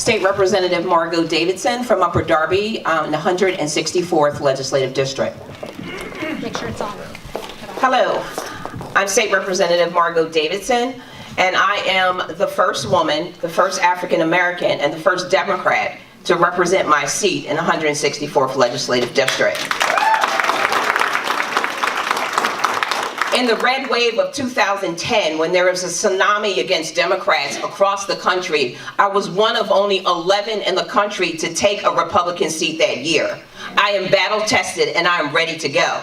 State Representative Margo Davidson from Upper Darby, the 164th Legislative District. Make sure it's on. Hello, I'm State Representative Margo Davidson, and I am the first woman, the first African American, and the first Democrat to represent my seat in the 164th Legislative District. In the red wave of 2010, when there was a tsunami against Democrats across the country, I was one of only 11 in the country to take a Republican seat that year. I am battle tested and I am ready to go.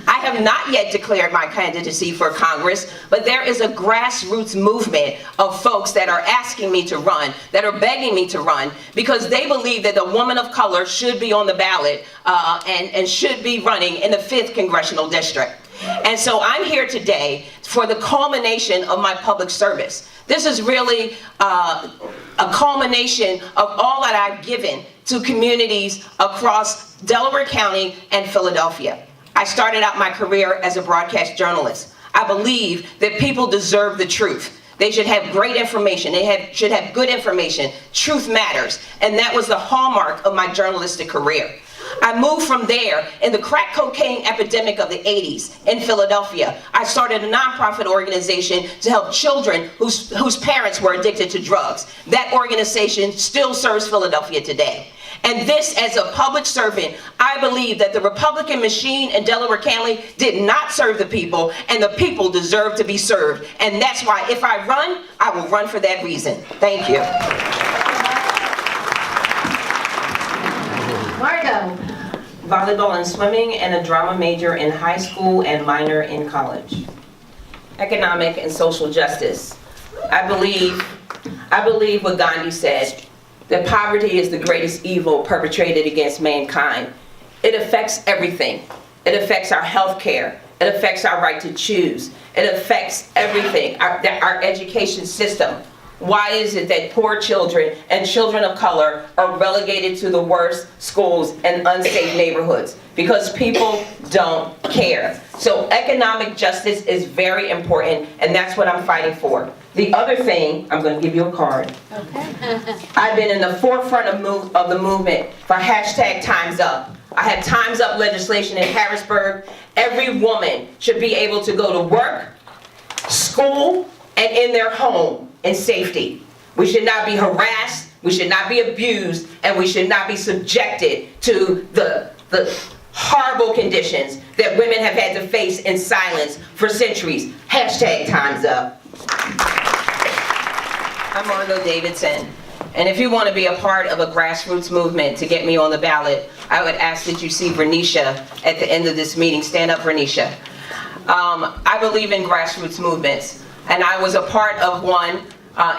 I have not yet declared my candidacy for Congress, but there is a grassroots movement of folks that are asking me to run, that are begging me to run, because they believe that a woman of color should be on the ballot and should be running in the 5th Congressional District. And so I'm here today for the culmination of my public service. This is really a culmination of all that I've given to communities across Delaware County and Philadelphia. I started out my career as a broadcast journalist. I believe that people deserve the truth. They should have great information. They should have good information. Truth matters. And that was the hallmark of my journalistic career. I moved from there in the crack cocaine epidemic of the 80s in Philadelphia. I started a nonprofit organization to help children whose parents were addicted to drugs. That organization still serves Philadelphia today. And this, as a public servant, I believe that the Republican machine in Delaware County did not serve the people, and the people deserve to be served. And that's why if I run, I will run for that reason. Thank you. Margo. Volleyball and swimming, and a drama major in high school and minor in college. Economic and social justice. I believe what Gandhi said, that poverty is the greatest evil perpetrated against mankind. It affects everything. It affects our health care. It affects our right to choose. It affects everything, our education system. Why is it that poor children and children of color are relegated to the worst schools and unsafe neighborhoods? Because people don't care. So economic justice is very important, and that's what I'm fighting for. The other thing, I'm going to give you a card. Okay. I've been in the forefront of the movement for hashtag Time's Up. I have Time's Up legislation in Harrisburg. Every woman should be able to go to work, school, and in their home in safety. We should not be harassed, we should not be abused, and we should not be subjected to the horrible conditions that women have had to face in silence for centuries. Hashtag Time's Up. I'm Margo Davidson, and if you want to be a part of a grassroots movement to get me on the ballot, I would ask that you see Vernisha at the end of this meeting. Stand up, Vernisha. I believe in grassroots movements, and I was a part of one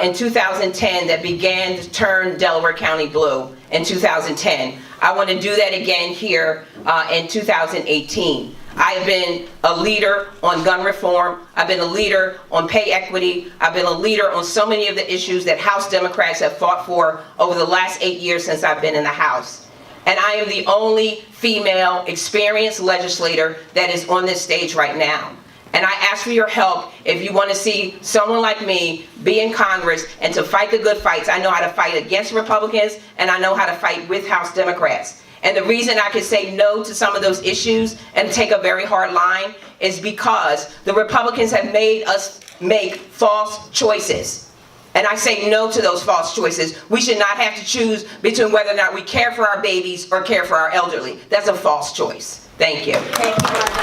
in 2010 that began to turn Delaware County blue in 2010. I want to do that again here in 2018. I have been a leader on gun reform. I've been a leader on pay equity. I've been a leader on so many of the issues that House Democrats have fought for over the last 8 years since I've been in the House. And I am the only female experienced legislator that is on this stage right now. And I ask for your help if you want to see someone like me be in Congress and to fight the good fights. I know how to fight against Republicans, and I know how to fight with House Democrats. And the reason I can say no to some of those issues and take a very hard line is because the Republicans have made us make false choices. And I say no to those false choices. We should not have to choose between whether or not we care for our babies or care for our elderly. That's a false choice. Thank you. Thank you.